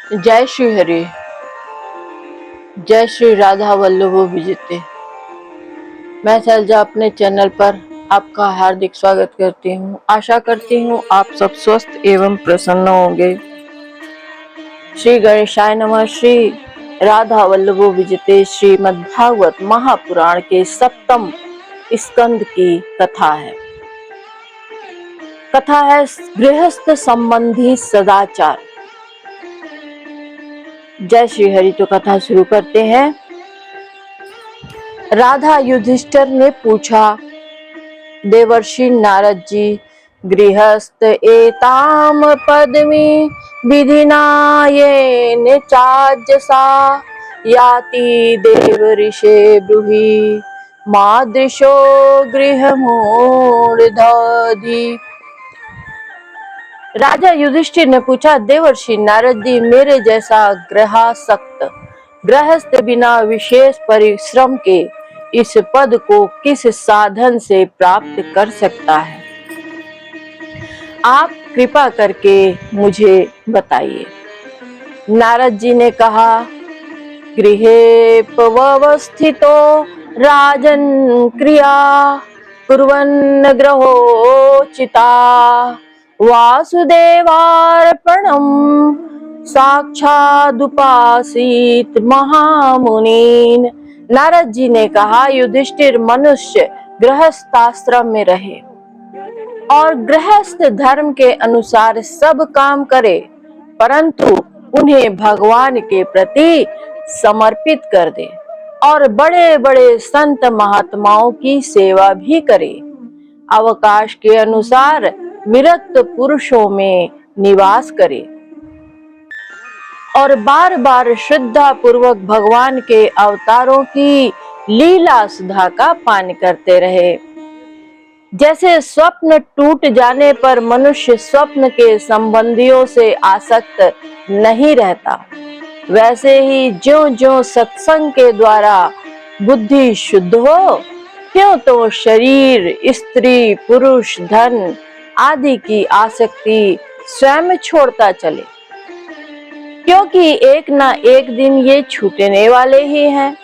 जय श्री हरि। जय श्री राधा वल्लभ विजते। मैं शैलजा अपने चैनल पर आपका हार्दिक स्वागत करती हूँ। आशा करती हूँ आप सब स्वस्थ एवं प्रसन्न होंगे। श्री गणेशाय नमः। श्री राधा वल्लभ विजते श्रीमद्भागवत महापुराण के 7वें स्कंद की कथा है। कथा है गृहस्थ संबंधी सदाचार। जय श्री हरि। तो कथा शुरू करते हैं। राधा युधिष्ठिर ने पूछा, देवर्षि नारद जी, गृहस्थ एताम पदमी विधिना येन चाजसा याति देव ऋषे ब्रूहि मादृशो गृहमूढ़धि। राजा युधिष्ठिर ने पूछा, देवर्षि नारद जी, मेरे जैसा गृहस्थ बिना विशेष परिश्रम के इस पद को किस साधन से प्राप्त कर सकता है? आप कृपा करके मुझे बताइए। नारद जी ने कहा, गृहेपवस्थितो राजन क्रिया कुर्वन् ग्रहोचिता वासुदेवार्पणं साक्षादुपासीत महामुनीन। नारद जी ने कहा, युधिष्ठिर, मनुष्य गृहस्थाश्रम में रहे और गृहस्थ धर्म के अनुसार सब काम करे, परंतु उन्हें भगवान के प्रति समर्पित कर दे और बड़े बड़े संत महात्माओं की सेवा भी करे। अवकाश के अनुसार विरक्त पुरुषों में निवास करे और बार बार श्रद्धा पूर्वक भगवान के अवतारों की लीला सुधा का पान करते रहे। जैसे स्वप्न टूट जाने पर मनुष्य स्वप्न के संबंधियों से आसक्त नहीं रहता, वैसे ही ज्यों ज्यों सत्संग के द्वारा बुद्धि शुद्ध हो, क्यों तो शरीर, स्त्री, पुरुष, धन आदि की आसक्ति स्वयं छोड़ता चले, क्योंकि एक ना एक दिन ये छूटने वाले ही हैं।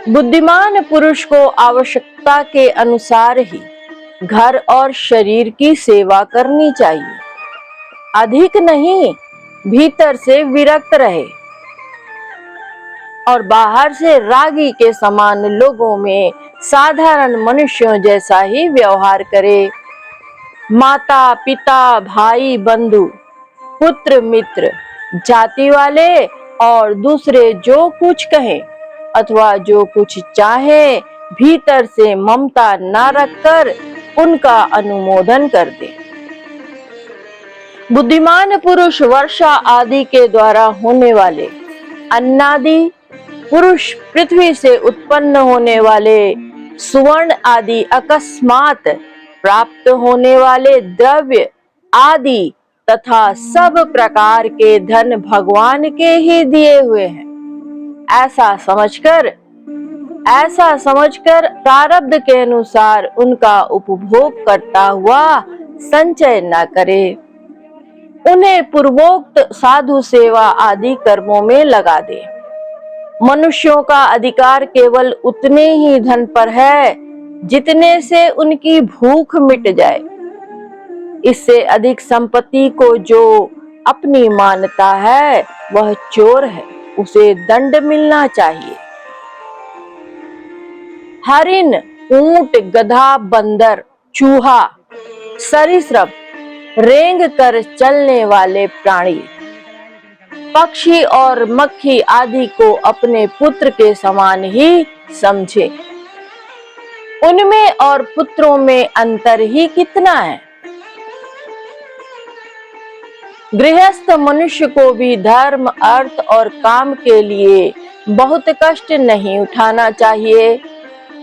बुद्धिमान पुरुष को आवश्यकता के अनुसार ही घर और शरीर की सेवा करनी चाहिए, अधिक नहीं। भीतर से विरक्त रहे और बाहर से रागी के समान लोगों में साधारण मनुष्यों जैसा ही व्यवहार करे। माता पिता, भाई बंधु, पुत्र मित्र, जाति वाले और दूसरे जो कुछ कहें अथवा जो कुछ चाहे, भीतर से ममता न रखकर उनका अनुमोदन कर दे। बुद्धिमान पुरुष वर्षा आदि के द्वारा होने वाले अन्नादि, पुरुष पृथ्वी से उत्पन्न होने वाले सुवर्ण आदि अकस्मात प्राप्त होने वाले द्रव्य आदि तथा सब प्रकार के धन भगवान के ही दिए हुए हैं, ऐसा समझकर प्रारब्ध के अनुसार उनका उपभोग करता हुआ संचय न करे। उन्हें पूर्वोक्त साधु सेवा आदि कर्मों में लगा दे। मनुष्यों का अधिकार केवल उतने ही धन पर है जितने से उनकी भूख मिट जाए। इससे अधिक संपत्ति को जो अपनी मानता है वह चोर है, उसे दंड मिलना चाहिए। हरिण, ऊंट, गधा, बंदर, चूहा, सरीसृप, रेंग कर चलने वाले प्राणी, पक्षी और मक्खी आदि को अपने पुत्र के समान ही समझे। उनमें और पुत्रों में अंतर ही कितना है। गृहस्थ मनुष्य को भी धर्म, अर्थ और काम के लिए बहुत कष्ट नहीं उठाना चाहिए,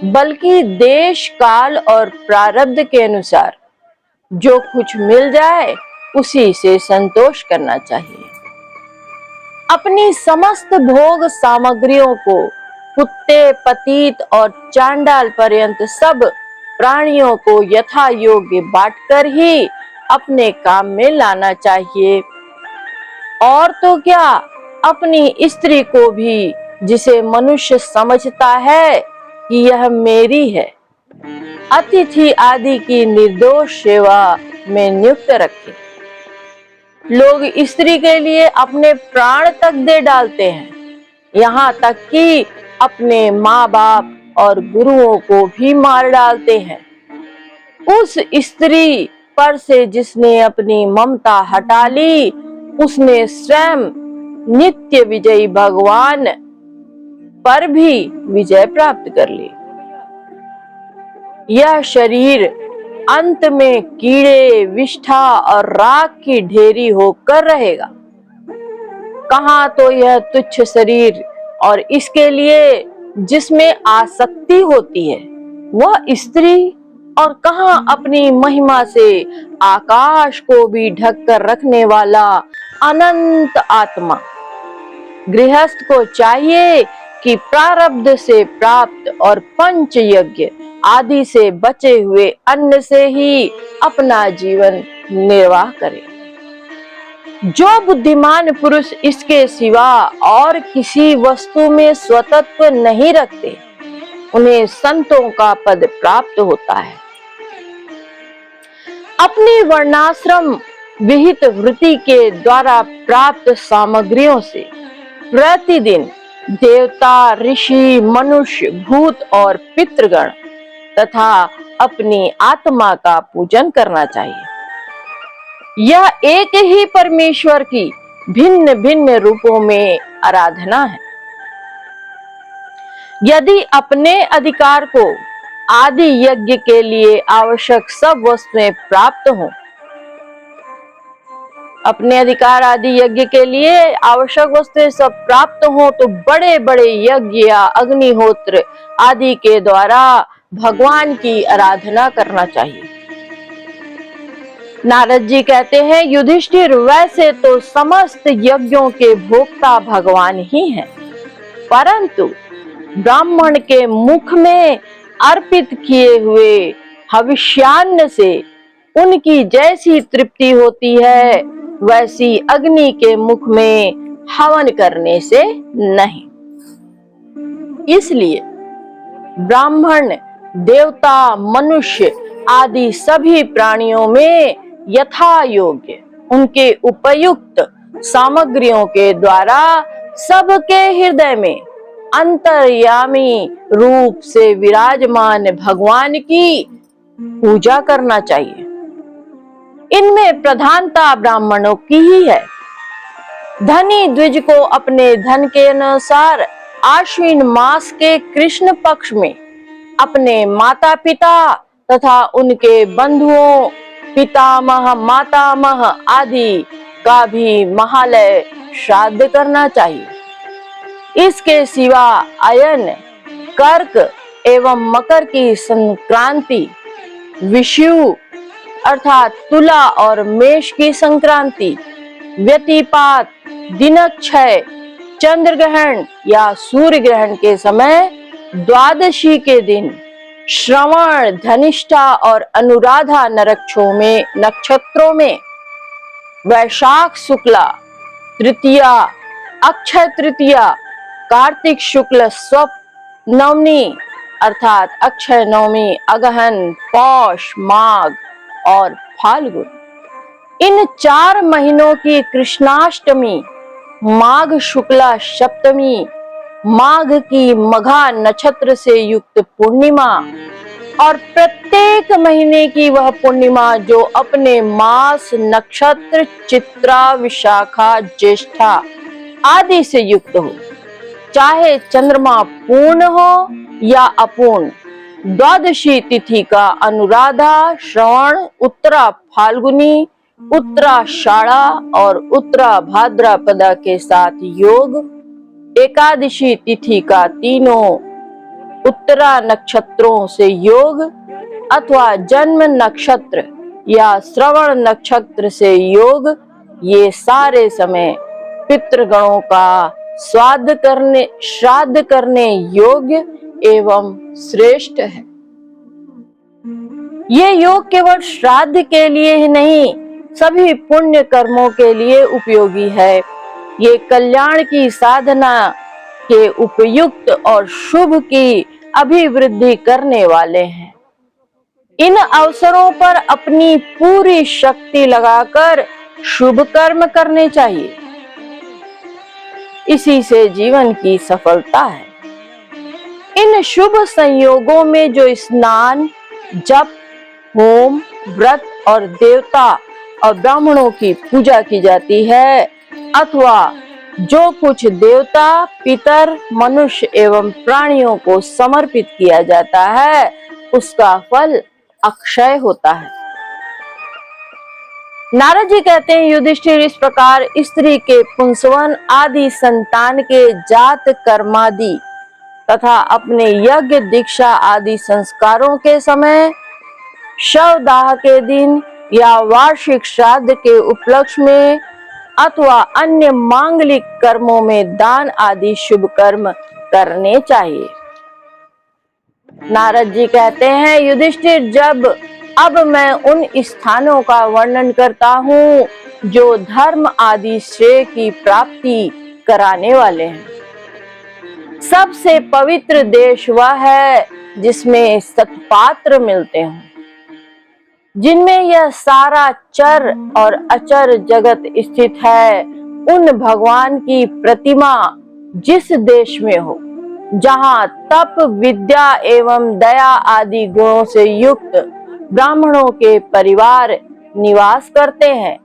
बल्कि देश, काल और प्रारब्ध के अनुसार जो कुछ मिल जाए उसी से संतोष करना चाहिए। अपनी समस्त भोग सामग्रियों को कुत्ते, पतित और चांडाल पर्यंत सब प्राणियों को यथा योग्य बांटकर ही अपने काम में लाना चाहिए। और तो क्या, अपनी स्त्री को भी, जिसे मनुष्य समझता है कि यह मेरी है, अतिथि आदि की निर्दोष सेवा में नियुक्त रखे। लोग स्त्री के लिए अपने प्राण तक दे डालते हैं, यहाँ तक कि अपने माँ बाप और गुरुओं को भी मार डालते हैं। उस स्त्री पर से जिसने अपनी ममता हटा ली, उसने स्वयं नित्य विजयी भगवान पर भी विजय प्राप्त कर ली। यह शरीर अंत में कीड़े, विष्ठा और राख की ढेरी होकर रहेगा। कहाँ तो यह तुच्छ शरीर और इसके लिए जिसमें आसक्ति होती है वह स्त्री, और कहाँ अपनी महिमा से आकाश को भी ढक कर रखने वाला अनंत आत्मा। गृहस्थ को चाहिए कि प्रारब्ध से प्राप्त और पंच यज्ञ आदि से बचे हुए अन्न से ही अपना जीवन निर्वाह करे। जो बुद्धिमान पुरुष इसके सिवा और किसी वस्तु में स्वतत्व नहीं रखते, उन्हें संतों का पद प्राप्त होता है। अपनी वर्णाश्रम विहित वृत्ति के द्वारा प्राप्त सामग्रियों से प्रतिदिन देवता, ऋषि, मनुष्य, भूत और पितृगण तथा अपनी आत्मा का पूजन करना चाहिए। यह एक ही परमेश्वर की भिन्न भिन्न रूपों में आराधना है। यदि अपने अधिकार को आदि यज्ञ के लिए आवश्यक सब वस्तुएं प्राप्त हों, अपने अधिकार आदि यज्ञ के लिए आवश्यक वस्तुएं सब प्राप्त हों, तो बड़े बड़े यज्ञ या अग्निहोत्र आदि के द्वारा भगवान की आराधना करना चाहिए। नारद जी कहते हैं, युधिष्ठिर, वैसे तो समस्त यज्ञों के भोक्ता भगवान ही हैं, परंतु ब्राह्मण के मुख में अर्पित किए हुए हविष्यान्न से उनकी जैसी तृप्ति होती है, वैसी अग्नि के मुख में हवन करने से नहीं। इसलिए ब्राह्मण, देवता, मनुष्य आदि सभी प्राणियों में यथा योग्य उनके उपयुक्त सामग्रियों के द्वारा सबके हृदय में अंतर्यामी रूप से विराजमान भगवान की पूजा करना चाहिए। इनमें प्रधानता ब्राह्मणों की ही है। धनी द्विज को अपने धन के अनुसार आश्विन मास के कृष्ण पक्ष में अपने माता पिता तथा उनके बंधुओं, पितामह, मातामह आदि का भी महालय श्राद्ध करना चाहिए। इसके सिवा अयन, कर्क एवं मकर की संक्रांति, विषु अर्थात तुला और मेष की संक्रांति, व्यतिपात, दिनक्षय, चंद्र ग्रहण या सूर्य ग्रहण के समय, द्वादशी के दिन, श्रवण, धनिष्ठा और अनुराधा नक्षत्रों में, वैशाख शुक्ला तृतीया, अक्षय तृतीया, कार्तिक शुक्ल स्वप्न नवमी अर्थात अक्षय नवमी, अगहन, पौष, माघ और फाल्गुन, इन 4 महीनों की कृष्णाष्टमी, माघ शुक्ला सप्तमी, माघ की मघा नक्षत्र से युक्त पूर्णिमा और प्रत्येक महीने की वह पूर्णिमा जो अपने मास, नक्षत्र, चित्रा, विशाखा, ज्येष्ठा आदि से युक्त हो, चाहे चंद्रमा पूर्ण हो या अपूर्ण। द्वादशी तिथि का अनुराधा, श्रवण, उत्तरा फाल्गुनी, उत्तराषाढ़ा और उत्तरा भाद्रपदा के साथ योग, एकादशी तिथि का तीनों उत्तरा नक्षत्रों से योग अथवा जन्म नक्षत्र या श्रवण नक्षत्र से योग, ये सारे समय पितृगणों का श्राद्ध करने योग्य एवं श्रेष्ठ है। ये योग केवल श्राद्ध के लिए ही नहीं, सभी पुण्य कर्मों के लिए उपयोगी है। ये कल्याण की साधना के उपयुक्त और शुभ की अभिवृद्धि करने वाले हैं। इन अवसरों पर अपनी पूरी शक्ति लगाकर शुभ कर्म करने चाहिए। इसी से जीवन की सफलता है। इन शुभ संयोगों में जो स्नान, जप, होम, व्रत और देवता और ब्राह्मणों की पूजा की जाती है, अथवा जो कुछ देवता, पितर, मनुष्य एवं प्राणियों को समर्पित किया जाता है, उसका फल अक्षय होता है। नारद जी कहते हैं, युधिष्ठिर, इस प्रकार स्त्री के पुंसवन आदि संतान के जात कर्मादि तथा अपने यज्ञ, दीक्षा आदि संस्कारों के समय, शवदाह के दिन या वार्षिक श्राद्ध के उपलक्ष्य में अथवा अन्य मांगलिक कर्मों में दान आदि शुभ कर्म करने चाहिए। नारद जी कहते हैं, युधिष्ठिर, अब मैं उन स्थानों का वर्णन करता हूँ जो धर्म आदि श्रेय की प्राप्ति कराने वाले हैं। सबसे पवित्र देश वह है जिसमें सत्पात्र मिलते हों, जिनमें यह सारा चर और अचर जगत स्थित है। उन भगवान की प्रतिमा जिस देश में हो, जहाँ तप, विद्या एवं दया आदि गुणों से युक्त ब्राह्मणों के परिवार निवास करते हैं,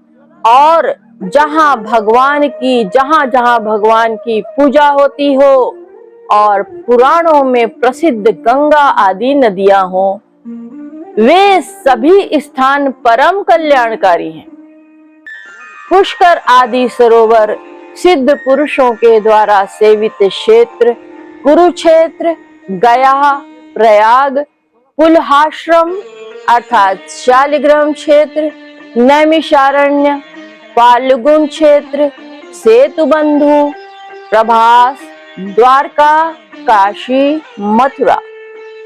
और जहाँ जहाँ भगवान की पूजा होती हो और पुराणों में प्रसिद्ध गंगा आदि नदियां हो, वे सभी स्थान परम कल्याणकारी हैं। पुष्कर आदि सरोवर, सिद्ध पुरुषों के द्वारा सेवित क्षेत्र, कुरुक्षेत्र, गया, प्रयाग, पुलहाश्रम अर्थात शालिग्राम क्षेत्र, नैमिषारण्य, फाल्गुन क्षेत्र, सेतुबंधु, प्रभास, द्वारका, काशी, मथुरा,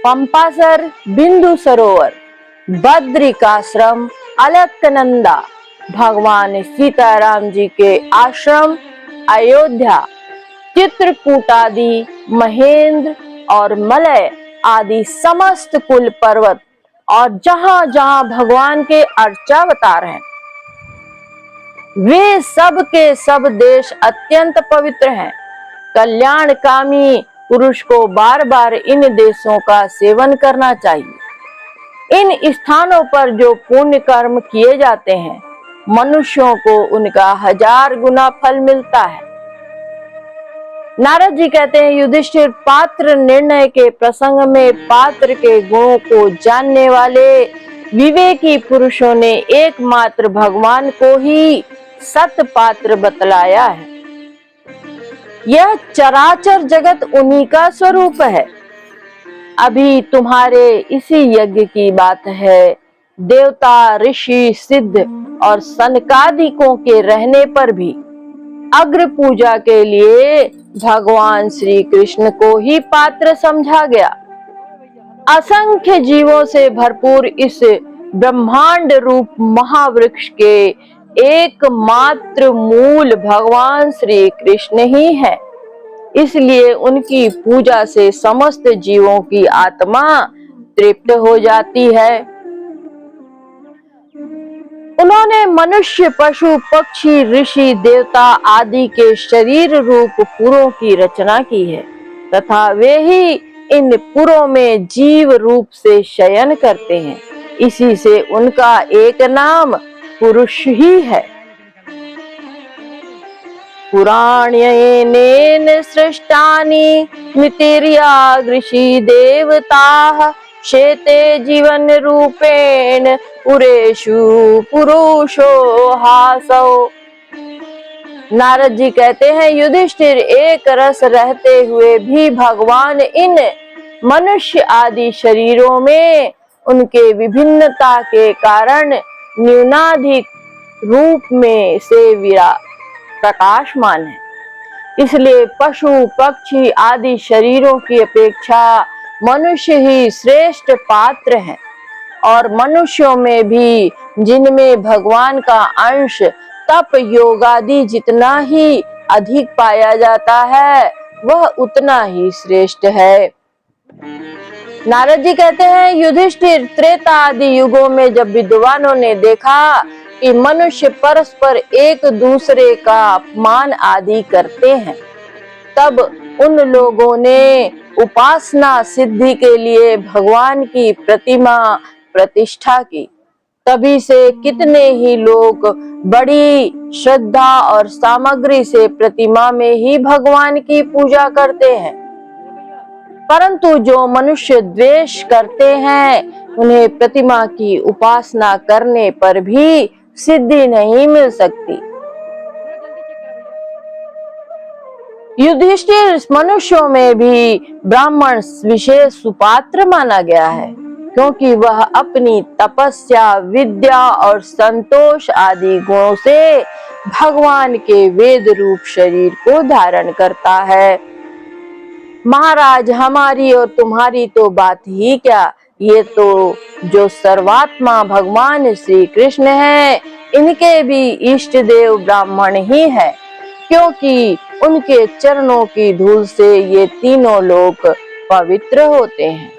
पंपासर, बिंदु सरोवर, बद्रिकाश्रम, अलकनंदा, भगवान सीताराम जी के आश्रम, अयोध्या, चित्रकूट आदि, महेंद्र और मलय आदि समस्त कुल पर्वत और जहां जहां भगवान के अर्चावतार हैं, वे सब के सब देश अत्यंत पवित्र हैं। कल्याणकामी पुरुष को बार बार इन देशों का सेवन करना चाहिए। इन स्थानों पर जो पुण्य कर्म किए जाते हैं, मनुष्यों को उनका 1000 गुना फल मिलता है। नारद जी कहते हैं, युधिष्ठिर, पात्र निर्णय के प्रसंग में पात्र के गुणों को जानने वाले विवेकी पुरुषों ने एकमात्र भगवान को ही सत पात्र बतलाया है। यह चराचर जगत उन्हीं का स्वरूप है। अभी तुम्हारे इसी यज्ञ की बात है। देवता, ऋषि, सिद्ध और सनकादिकों के रहने पर भी अग्र पूजा के लिए भगवान श्री कृष्ण को ही पात्र समझा गया। असंख्य जीवों से भरपूर इस ब्रह्मांड रूप महावृक्ष के एकमात्र मूल भगवान श्री कृष्ण ही है। इसलिए उनकी पूजा से समस्त जीवों की आत्मा तृप्त हो जाती है। उन्होंने मनुष्य, पशु, पक्षी, ऋषि, देवता आदि के शरीर रूप पुरों की रचना की है तथा वे ही इन पुरों में जीव रूप से शयन करते हैं। इसी से उनका एक नाम पुरुष ही है। पुराण्येन सृष्टानि मितिर्यागृषि देवताः शेते जीवन रूपेण पुरेषु पुरुषो हासौ। नारद जी कहते हैं, युधिष्ठिर, एक रस रहते हुए भी भगवान इन मनुष्य आदि शरीरों में उनके विभिन्नता के कारण न्यूनाधिक रूप में से प्रकाशमान है। इसलिए पशु, पक्षी आदि शरीरों की अपेक्षा मनुष्य ही श्रेष्ठ पात्र है। और मनुष्यों में भी जिनमें भगवान का अंश तप योगादि जितना ही अधिक पाया जाता है वह उतना ही श्रेष्ठ है। नारद जी कहते हैं, युधिष्ठिर, त्रेता आदि युगों में जब विद्वानों ने देखा कि मनुष्य परस्पर एक दूसरे का अपमान आदि करते हैं, तब उन लोगों ने उपासना सिद्धि के लिए भगवान की प्रतिमा प्रतिष्ठा की। तभी से कितने ही लोग बड़ी श्रद्धा और सामग्री से प्रतिमा में ही भगवान की पूजा करते हैं, परंतु जो मनुष्य द्वेष करते हैं उन्हें प्रतिमा की उपासना करने पर भी सिद्धि नहीं मिल सकती। युधिष्ठिर, मनुष्यों में भी ब्राह्मण विशेष सुपात्र माना गया है, क्योंकि वह अपनी तपस्या, विद्या और संतोष आदि गुणों से भगवान के वेद रूप शरीर को धारण करता है। महाराज, हमारी और तुम्हारी तो बात ही क्या, ये तो जो सर्वात्मा भगवान श्री कृष्ण हैं, इनके भी इष्ट देव ब्राह्मण ही है, क्योंकि उनके चरणों की धूल से ये तीनों लोक पवित्र होते हैं।